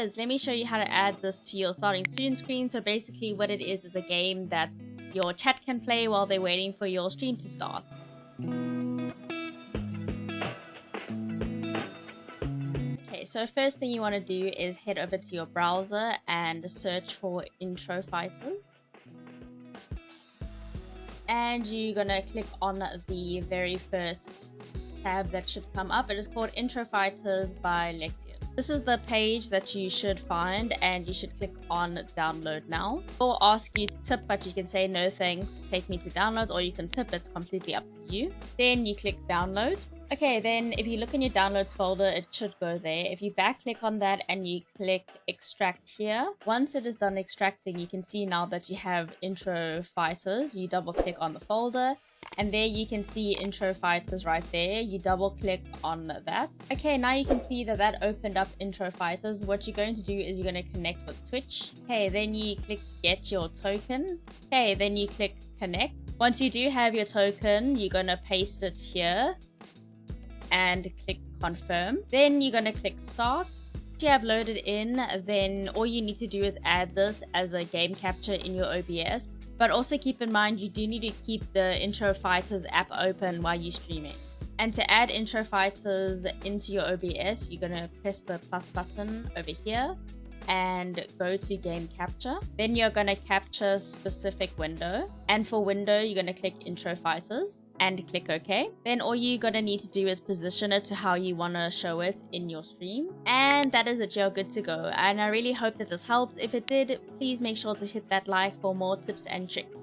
guys, let me show you how to add this to your starting student screen. So basically what it is a game that your chat can play while they're waiting for your stream to start. Okay, so first thing you want to do is head over to your browser and search for Intro Fighters. And you're gonna click on the very first tab that should come up. It is called Intro Fighters by Lexone. This is the page that you should find, and you should click on download now. It will ask you to tip, but you can say no thanks, take me to downloads, or you can tip. It's completely up to you. Then you click download. Okay, then if you look in your downloads folder, it should go there. If you back click on that and you click extract here, once it is done extracting, you can see now that you have Intro Fighters. You double click on the folder, and there you can see Intro Fighters right there. You double click on that. Okay, now you can see that that opened up Intro Fighters. What you're going to do is you're going to connect with Twitch. Okay, then you click get your token. Okay, then you click connect. Once you do have your token, you're going to paste it here and click confirm. Then you're going to click start. Once you have loaded in, then all you need to do is add this as a game capture in your OBS. But also keep in mind, you do need to keep the Intro Fighters app open while you're streaming. And to add Intro Fighters into your OBS, you're going to press the plus button over here and go to game capture. Then you're going to capture specific window. And for window, you're going to click Intro Fighters and click OK. Then all you're going to need to do is position it to how you want to show it in your stream. And that is it, you're good to go. And I really hope that this helps. If it did, please make sure to hit that like for more tips and tricks.